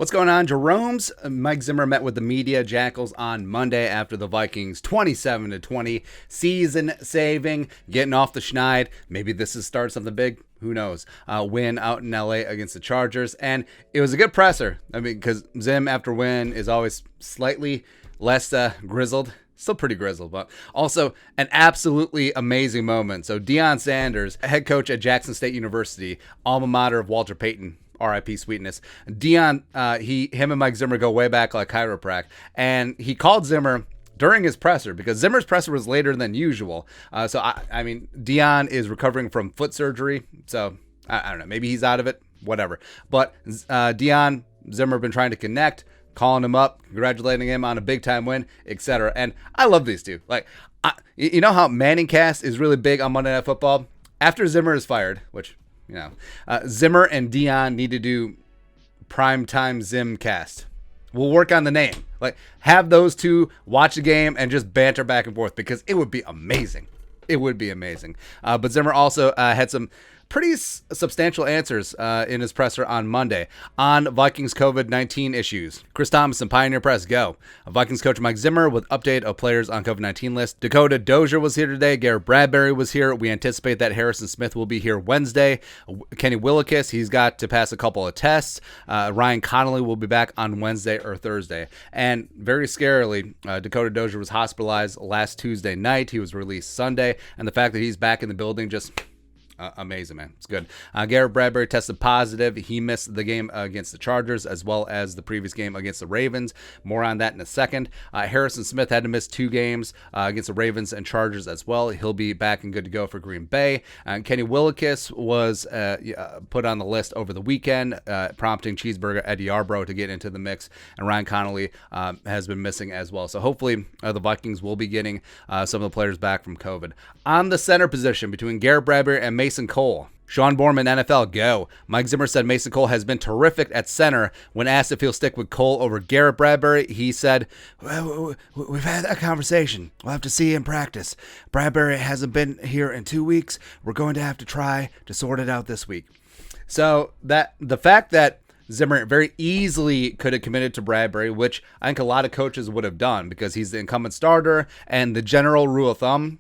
What's going on, Jerome's? Mike Zimmer met with the media jackals on Monday after the Vikings 27-20 season saving, getting off the schneid. Maybe this is start something big. Who knows? Win out in LA against the Chargers. And it was a good presser. I mean, because Zim after win is always slightly less grizzled. Still pretty grizzled, but also an absolutely amazing moment. So Deion Sanders, head coach at Jackson State University, alma mater of Walter Payton, R.I.P. Sweetness. Deion, him and Mike Zimmer go way back like chiroprac, and he called Zimmer during his presser because Zimmer's presser was later than usual. I mean, Deion is recovering from foot surgery, so I don't know. Maybe he's out of it, whatever. But Deion, Zimmer have been trying to connect, calling him up, congratulating him on a big time win, etc. And I love these two. Like, you know how Manning Cast is really big on Monday Night Football? After Zimmer is fired, which, you know, Zimmer and Deion need to do primetime Zim Cast. We'll work on the name. Like, have those two watch a game and just banter back and forth because it would be amazing. It would be amazing. But Zimmer also had some pretty substantial answers in his presser on Monday on Vikings COVID-19 issues. Chris Thomas and Pioneer Press, go. Vikings coach Mike Zimmer with update of players on COVID-19 list. Dakota Dozier was here today. Garrett Bradbury was here. We anticipate that Harrison Smith will be here Wednesday. Kenny Willekes, he's got to pass a couple of tests. Ryan Connolly will be back on Wednesday or Thursday. And very scarily, Dakota Dozier was hospitalized last Tuesday night. He was released Sunday. And the fact that he's back in the building just... amazing, man. It's good. Garrett Bradbury tested positive. He missed the game against the Chargers as well as the previous game against the Ravens. More on that in a second. Harrison Smith had to miss 2 games against the Ravens and Chargers as well. He'll be back and good to go for Green Bay. Kenny Willekes was put on the list over the weekend, prompting Cheeseburger Eddie Yarbrough to get into the mix. And Ryan Connolly has been missing as well. So hopefully the Vikings will be getting some of the players back from COVID. On the center position between Garrett Bradbury and Mason Cole. Sean Borman, NFL, go. Mike Zimmer said Mason Cole has been terrific at center. When asked if he'll stick with Cole over Garrett Bradbury, he said, well, we've had that conversation. We'll have to see in practice. Bradbury hasn't been here in 2 weeks. We're going to have to try to sort it out this week. So that the fact that Zimmer very easily could have committed to Bradbury, which I think a lot of coaches would have done because he's the incumbent starter, and the general rule of thumb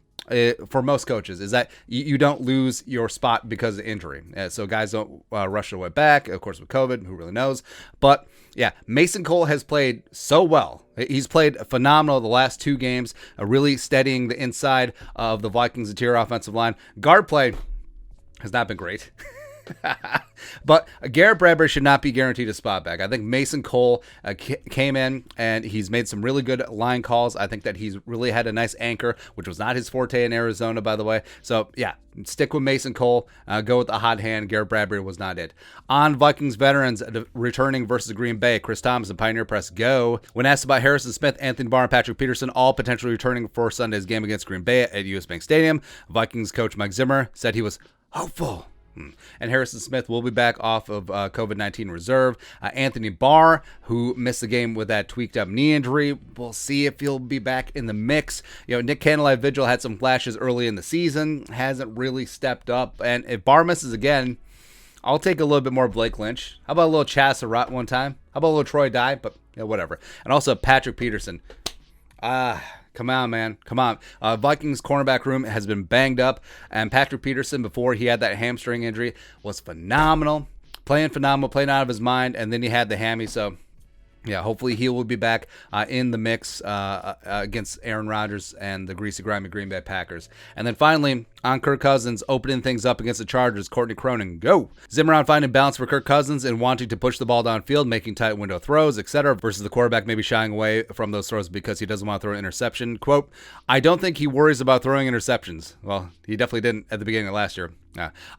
for most coaches is that you don't lose your spot because of injury. So guys don't rush their way back. Of course, with COVID, who really knows? But yeah, Mason Cole has played so well. He's played phenomenal the last 2 games, really steadying the inside of the Vikings interior offensive line. Guard play has not been great. But Garrett Bradbury should not be guaranteed a spot back. I think Mason Cole came in and he's made some really good line calls. I think that he's really had a nice anchor, which was not his forte in Arizona, by the way. So yeah, stick with Mason Cole. Go with the hot hand. Garrett Bradbury was not it. On Vikings veterans returning versus Green Bay, Chris Thomas and Pioneer Press, go. When asked about Harrison Smith, Anthony Barr, and Patrick Peterson, all potentially returning for Sunday's game against Green Bay at US Bank Stadium, Vikings coach Mike Zimmer said he was hopeful. And Harrison Smith will be back off of COVID-19 reserve. Anthony Barr, who missed the game with that tweaked up knee injury, we'll see if he'll be back in the mix. You know, Nick Candlelight-Vigil had some flashes early in the season, hasn't really stepped up. And if Barr misses again, I'll take a little bit more Blake Lynch. How about a little Chaz Surratt one time? How about a little Troy Dye? But yeah, whatever. And also Patrick Peterson. Come on, man. Come on. Vikings cornerback room has been banged up, and Patrick Peterson, before he had that hamstring injury, was phenomenal. Playing out of his mind, and then he had the hammy, so... yeah, hopefully he will be back in the mix against Aaron Rodgers and the greasy, grimy Green Bay Packers. And then finally, on Kirk Cousins, opening things up against the Chargers, Courtney Cronin, go. Zimmer on finding balance for Kirk Cousins and wanting to push the ball downfield, making tight window throws, etc., versus the quarterback maybe shying away from those throws because he doesn't want to throw an interception. Quote, I don't think he worries about throwing interceptions. Well, he definitely didn't at the beginning of last year.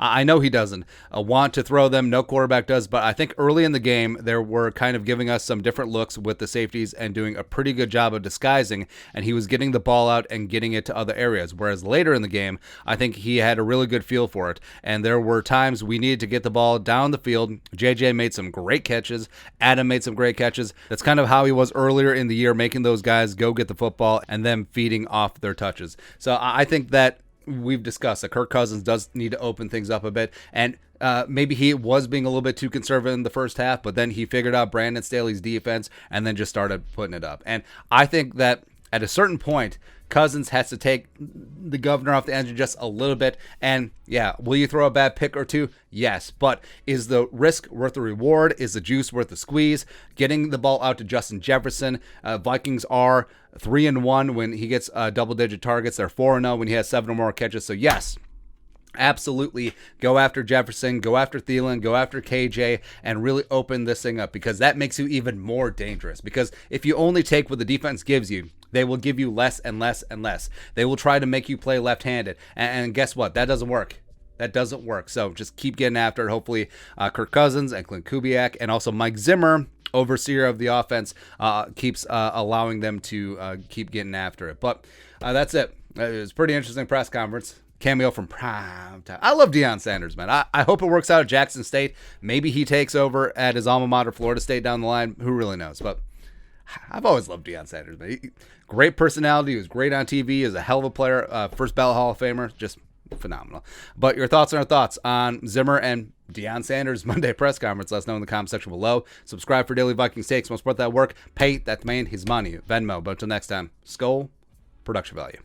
I know he doesn't want to throw them. No quarterback does, but I think early in the game, they were kind of giving us some different looks with the safeties and doing a pretty good job of disguising, and he was getting the ball out and getting it to other areas. Whereas later in the game, I think he had a really good feel for it, and there were times we needed to get the ball down the field. JJ made some great catches. Adam made some great catches. That's kind of how he was earlier in the year, making those guys go get the football and then feeding off their touches. So I think that we've discussed that Kirk Cousins does need to open things up a bit, and maybe he was being a little bit too conservative in the first half, but then he figured out Brandon Staley's defense and then just started putting it up. And I think that at a certain point, Cousins has to take the governor off the engine just a little bit. And yeah, will you throw a bad pick or two? Yes. But is the risk worth the reward? Is the juice worth the squeeze? Getting the ball out to Justin Jefferson. Vikings are 3-1 when he gets double-digit targets. They're 4-0 when he has 7 or more catches. So yes, absolutely go after Jefferson, go after Thielen, go after KJ, and really open this thing up, because that makes you even more dangerous. Because if you only take what the defense gives you, they will give you less and less and less. They will try to make you play left-handed. And guess what? That doesn't work. That doesn't work. So just keep getting after it. Hopefully Kirk Cousins and Clint Kubiak and also Mike Zimmer, overseer of the offense, keeps allowing them to keep getting after it. But that's it. It was a pretty interesting press conference. Cameo from prime time. I love Deion Sanders, man. I hope it works out at Jackson State. Maybe he takes over at his alma mater, Florida State, down the line. Who really knows? But I've always loved Deion Sanders, man. Great personality. He was great on TV. He was a hell of a player. First ballot Hall of Famer. Just phenomenal. But your thoughts and our thoughts on Zimmer and Deion Sanders' Monday press conference, let us know in the comment section below. Subscribe for daily Vikings takes. Most support that work. Pay that man his money. Venmo. But until next time, Skull Production Value.